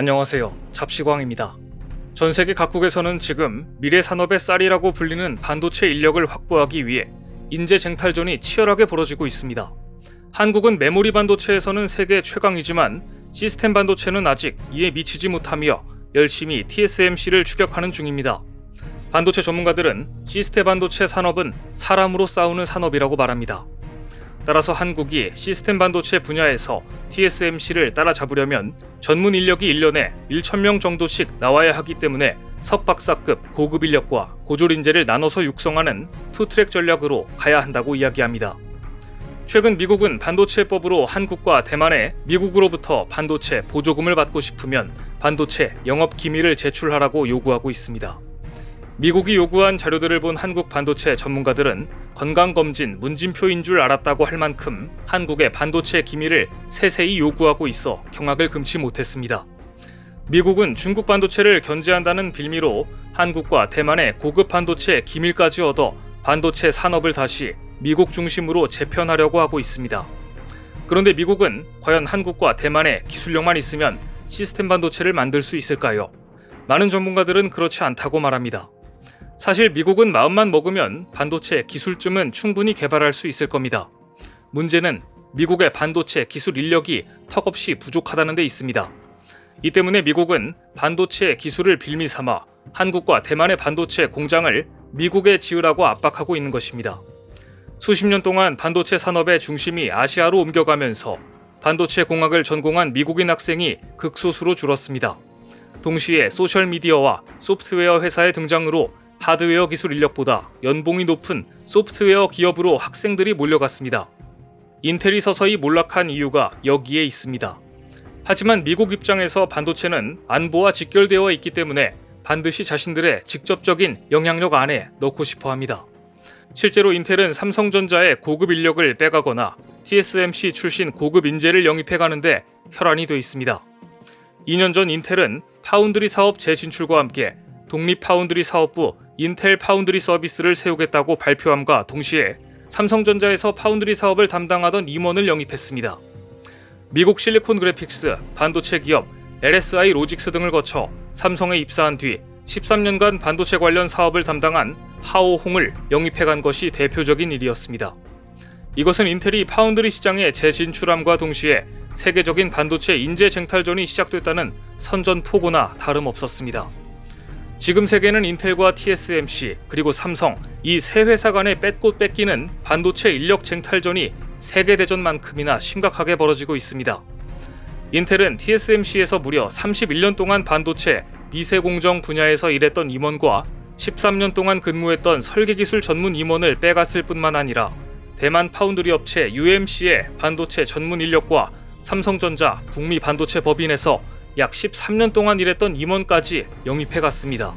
안녕하세요. 잡시광입니다. 전 세계 각국에서는 지금 미래 산업의 쌀이라고 불리는 반도체 인력을 확보하기 위해 인재 쟁탈전이 치열하게 벌어지고 있습니다. 한국은 메모리 반도체에서는 세계 최강이지만 시스템 반도체는 아직 이에 미치지 못하며 열심히 TSMC를 추격하는 중입니다. 반도체 전문가들은 시스템 반도체 산업은 사람으로 싸우는 산업이라고 말합니다. 따라서 한국이 시스템 반도체 분야에서 TSMC를 따라잡으려면 전문 인력이 1년에 1,000명 정도씩 나와야 하기 때문에 석박사급 고급 인력과 고졸 인재를 나눠서 육성하는 투트랙 전략으로 가야 한다고 이야기합니다. 최근 미국은 반도체법으로 한국과 대만에 미국으로부터 반도체 보조금을 받고 싶으면 반도체 영업 기밀을 제출하라고 요구하고 있습니다. 미국이 요구한 자료들을 본 한국 반도체 전문가들은 건강검진 문진표인 줄 알았다고 할 만큼 한국의 반도체 기밀을 세세히 요구하고 있어 경악을 금치 못했습니다. 미국은 중국 반도체를 견제한다는 빌미로 한국과 대만의 고급 반도체 기밀까지 얻어 반도체 산업을 다시 미국 중심으로 재편하려고 하고 있습니다. 그런데 미국은 과연 한국과 대만의 기술력만 있으면 시스템 반도체를 만들 수 있을까요? 많은 전문가들은 그렇지 않다고 말합니다. 사실 미국은 마음만 먹으면 반도체 기술쯤은 충분히 개발할 수 있을 겁니다. 문제는 미국의 반도체 기술 인력이 턱없이 부족하다는 데 있습니다. 이 때문에 미국은 반도체 기술을 빌미 삼아 한국과 대만의 반도체 공장을 미국에 지으라고 압박하고 있는 것입니다. 수십 년 동안 반도체 산업의 중심이 아시아로 옮겨가면서 반도체 공학을 전공한 미국인 학생이 극소수로 줄었습니다. 동시에 소셜미디어와 소프트웨어 회사의 등장으로 하드웨어 기술 인력보다 연봉이 높은 소프트웨어 기업으로 학생들이 몰려갔습니다. 인텔이 서서히 몰락한 이유가 여기에 있습니다. 하지만 미국 입장에서 반도체는 안보와 직결되어 있기 때문에 반드시 자신들의 직접적인 영향력 안에 넣고 싶어 합니다. 실제로 인텔은 삼성전자의 고급 인력을 빼가거나 TSMC 출신 고급 인재를 영입해가는데 혈안이 돼 있습니다. 2년 전 인텔은 파운드리 사업 재진출과 함께 독립 파운드리 사업부 인텔 파운드리 서비스를 세우겠다고 발표함과 동시에 삼성전자에서 파운드리 사업을 담당하던 임원을 영입했습니다. 미국 실리콘 그래픽스, 반도체 기업, LSI 로직스 등을 거쳐 삼성에 입사한 뒤 13년간 반도체 관련 사업을 담당한 하오홍을 영입해간 것이 대표적인 일이었습니다. 이것은 인텔이 파운드리 시장에 재진출함과 동시에 세계적인 반도체 인재 쟁탈전이 시작됐다는 선전포고나 다름없었습니다. 지금 세계는 인텔과 TSMC 그리고 삼성 이 세 회사 간의 뺏고 뺏기는 반도체 인력 쟁탈전이 세계대전만큼이나 심각하게 벌어지고 있습니다. 인텔은 TSMC에서 무려 31년 동안 반도체 미세공정 분야에서 일했던 임원과 13년 동안 근무했던 설계기술 전문 임원을 빼갔을 뿐만 아니라 대만 파운드리 업체 UMC의 반도체 전문 인력과 삼성전자 북미 반도체 법인에서 약 13년 동안 일했던 임원까지 영입해갔습니다.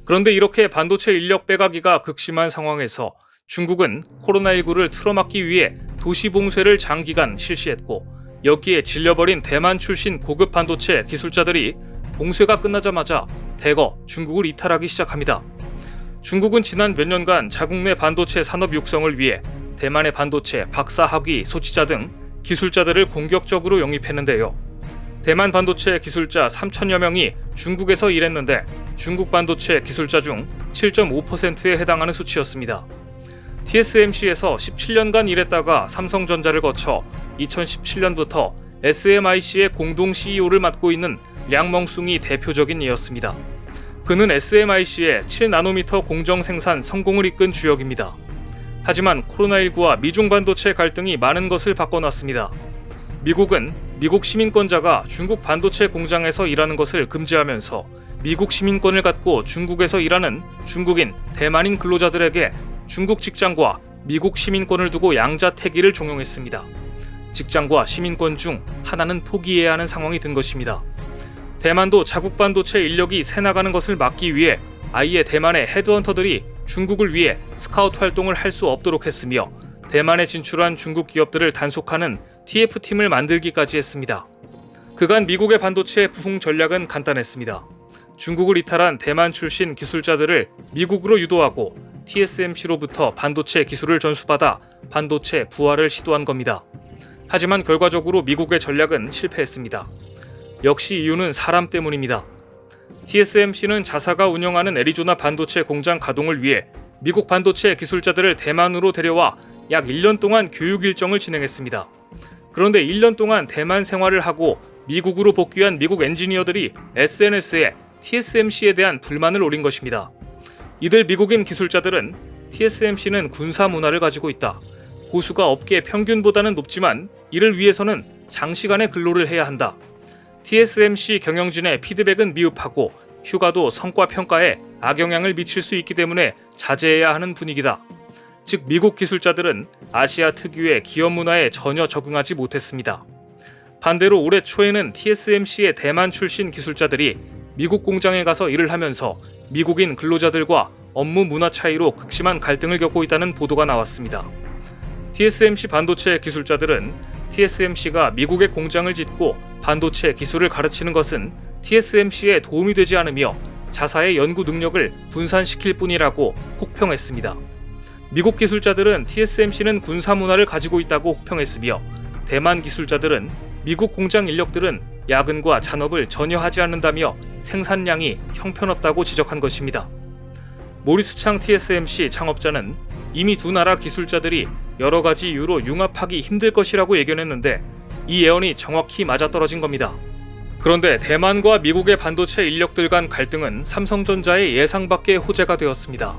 그런데 이렇게 반도체 인력 빼가기가 극심한 상황에서 중국은 코로나19를 틀어막기 위해 도시 봉쇄를 장기간 실시했고 여기에 질려버린 대만 출신 고급 반도체 기술자들이 봉쇄가 끝나자마자 대거 중국을 이탈하기 시작합니다. 중국은 지난 몇 년간 자국 내 반도체 산업 육성을 위해 대만의 반도체 박사학위 소지자 등 기술자들을 공격적으로 영입했는데요. 대만 반도체 기술자 3천여 명이 중국에서 일했는데 중국 반도체 기술자 중 7.5%에 해당하는 수치였습니다. TSMC에서 17년간 일했다가 삼성전자를 거쳐 2017년부터 SMIC의 공동 CEO를 맡고 있는 량멍숭이 대표적인 예였습니다. 그는 SMIC의 7나노미터 공정 생산 성공을 이끈 주역입니다. 하지만 코로나19와 미중 반도체 갈등이 많은 것을 바꿔놨습니다. 미국은 미국 시민권자가 중국 반도체 공장에서 일하는 것을 금지하면서 미국 시민권을 갖고 중국에서 일하는 중국인, 대만인 근로자들에게 중국 직장과 미국 시민권을 두고 양자택일을 종용했습니다. 직장과 시민권 중 하나는 포기해야 하는 상황이 된 것입니다. 대만도 자국 반도체 인력이 새나가는 것을 막기 위해 아예 대만의 헤드헌터들이 중국을 위해 스카우트 활동을 할 수 없도록 했으며 대만에 진출한 중국 기업들을 단속하는 TF팀을 만들기까지 했습니다. 그간 미국의 반도체 부흥 전략은 간단했습니다. 중국을 이탈한 대만 출신 기술자들을 미국으로 유도하고 TSMC로부터 반도체 기술을 전수받아 반도체 부활을 시도한 겁니다. 하지만 결과적으로 미국의 전략은 실패했습니다. 역시 이유는 사람 때문입니다. TSMC는 자사가 운영하는 애리조나 반도체 공장 가동을 위해 미국 반도체 기술자들을 대만으로 데려와 약 1년 동안 교육 일정을 진행했습니다. 그런데 1년 동안 대만 생활을 하고 미국으로 복귀한 미국 엔지니어들이 SNS에 TSMC에 대한 불만을 올린 것입니다. 이들 미국인 기술자들은 TSMC는 군사 문화를 가지고 있다. 보수가 업계 평균보다는 높지만 이를 위해서는 장시간의 근로를 해야 한다. TSMC 경영진의 피드백은 미흡하고 휴가도 성과 평가에 악영향을 미칠 수 있기 때문에 자제해야 하는 분위기다. 즉 미국 기술자들은 아시아 특유의 기업 문화에 전혀 적응하지 못했습니다. 반대로 올해 초에는 TSMC의 대만 출신 기술자들이 미국 공장에 가서 일을 하면서 미국인 근로자들과 업무 문화 차이로 극심한 갈등을 겪고 있다는 보도가 나왔습니다. TSMC 반도체 기술자들은 TSMC가 미국에 공장을 짓고 반도체 기술을 가르치는 것은 TSMC에 도움이 되지 않으며 자사의 연구 능력을 분산시킬 뿐이라고 혹평했습니다. 미국 기술자들은 TSMC는 군사 문화를 가지고 있다고 혹평했으며 대만 기술자들은 미국 공장 인력들은 야근과 잔업을 전혀 하지 않는다며 생산량이 형편없다고 지적한 것입니다. 모리스 창 TSMC 창업자는 이미 두 나라 기술자들이 여러 가지 이유로 융합하기 힘들 것이라고 예견했는데 이 예언이 정확히 맞아떨어진 겁니다. 그런데 대만과 미국의 반도체 인력들 간 갈등은 삼성전자의 예상 밖의 호재가 되었습니다.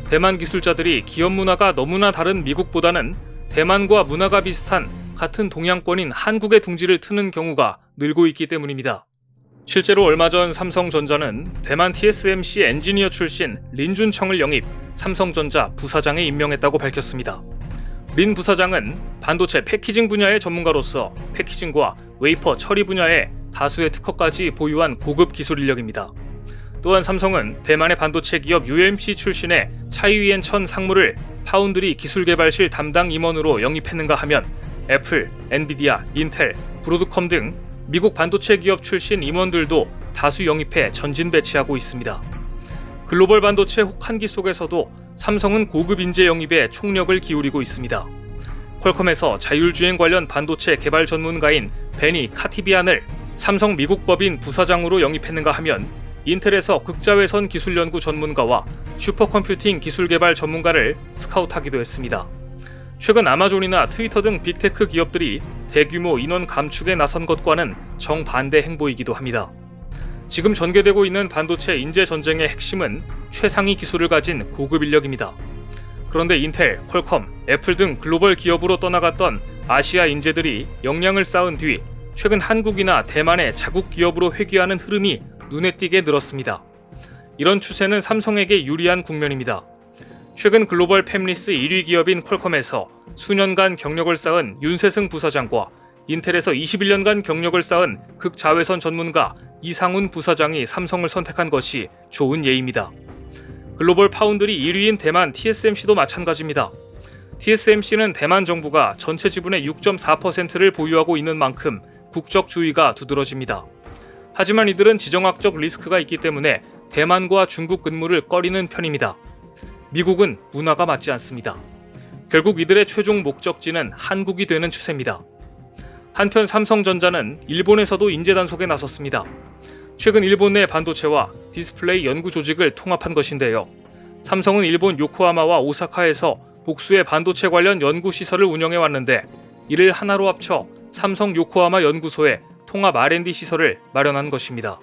대만 기술자들이 기업 문화가 너무나 다른 미국보다는 대만과 문화가 비슷한 같은 동양권인 한국의 둥지를 트는 경우가 늘고 있기 때문입니다. 실제로 얼마 전 삼성전자는 대만 TSMC 엔지니어 출신 린준청을 영입, 삼성전자 부사장에 임명했다고 밝혔습니다. 린 부사장은 반도체 패키징 분야의 전문가로서 패키징과 웨이퍼 처리 분야에 다수의 특허까지 보유한 고급 기술 인력입니다. 또한 삼성은 대만의 반도체 기업 UMC 출신의 차이위엔 천 상무를 파운드리 기술개발실 담당 임원으로 영입했는가 하면 애플, 엔비디아, 인텔, 브로드컴 등 미국 반도체 기업 출신 임원들도 다수 영입해 전진 배치하고 있습니다. 글로벌 반도체 혹한기 속에서도 삼성은 고급 인재 영입에 총력을 기울이고 있습니다. 퀄컴에서 자율주행 관련 반도체 개발 전문가인 베니 카티비안을 삼성 미국 법인 부사장으로 영입했는가 하면 인텔에서 극자외선 기술 연구 전문가와 슈퍼컴퓨팅 기술 개발 전문가를 스카우트하기도 했습니다. 최근 아마존이나 트위터 등 빅테크 기업들이 대규모 인원 감축에 나선 것과는 정반대 행보이기도 합니다. 지금 전개되고 있는 반도체 인재 전쟁의 핵심은 최상위 기술을 가진 고급 인력입니다. 그런데 인텔, 퀄컴, 애플 등 글로벌 기업으로 떠나갔던 아시아 인재들이 역량을 쌓은 뒤 최근 한국이나 대만의 자국 기업으로 회귀하는 흐름이 눈에 띄게 늘었습니다. 이런 추세는 삼성에게 유리한 국면입니다. 최근 글로벌 팹리스 1위 기업인 퀄컴에서 수년간 경력을 쌓은 윤세승 부사장과 인텔에서 21년간 경력을 쌓은 극자외선 전문가 이상훈 부사장이 삼성을 선택한 것이 좋은 예입니다. 글로벌 파운드리 1위인 대만 TSMC도 마찬가지입니다. TSMC는 대만 정부가 전체 지분의 6.4%를 보유하고 있는 만큼 국적주의가 두드러집니다. 하지만 이들은 지정학적 리스크가 있기 때문에 대만과 중국 근무를 꺼리는 편입니다. 미국은 문화가 맞지 않습니다. 결국 이들의 최종 목적지는 한국이 되는 추세입니다. 한편 삼성전자는 일본에서도 인재 단속에 나섰습니다. 최근 일본 내 반도체와 디스플레이 연구 조직을 통합한 것인데요. 삼성은 일본 요코하마와 오사카에서 복수의 반도체 관련 연구 시설을 운영해 왔는데 이를 하나로 합쳐 삼성 요코하마 연구소에 통합 R&D 시설을 마련한 것입니다.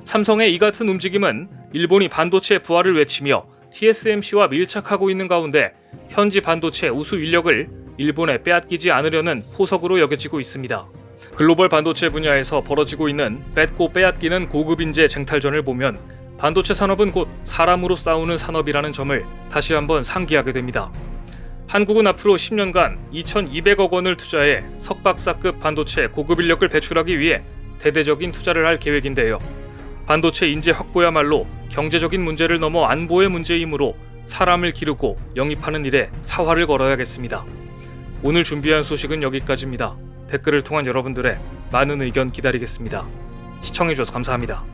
삼성의 이 같은 움직임은 일본이 반도체 부활을 외치며 TSMC와 밀착하고 있는 가운데 현지 반도체 우수 인력을 일본에 빼앗기지 않으려는 포석으로 여겨지고 있습니다. 글로벌 반도체 분야에서 벌어지고 있는 뺏고 빼앗기는 고급 인재 쟁탈전을 보면 반도체 산업은 곧 사람으로 싸우는 산업이라는 점을 다시 한번 상기하게 됩니다. 한국은 앞으로 10년간 2,200억 원을 투자해 석박사급 반도체 고급 인력을 배출하기 위해 대대적인 투자를 할 계획인데요. 반도체 인재 확보야말로 경제적인 문제를 넘어 안보의 문제이므로 사람을 기르고 영입하는 일에 사활을 걸어야겠습니다. 오늘 준비한 소식은 여기까지입니다. 댓글을 통한 여러분들의 많은 의견 기다리겠습니다. 시청해주셔서 감사합니다.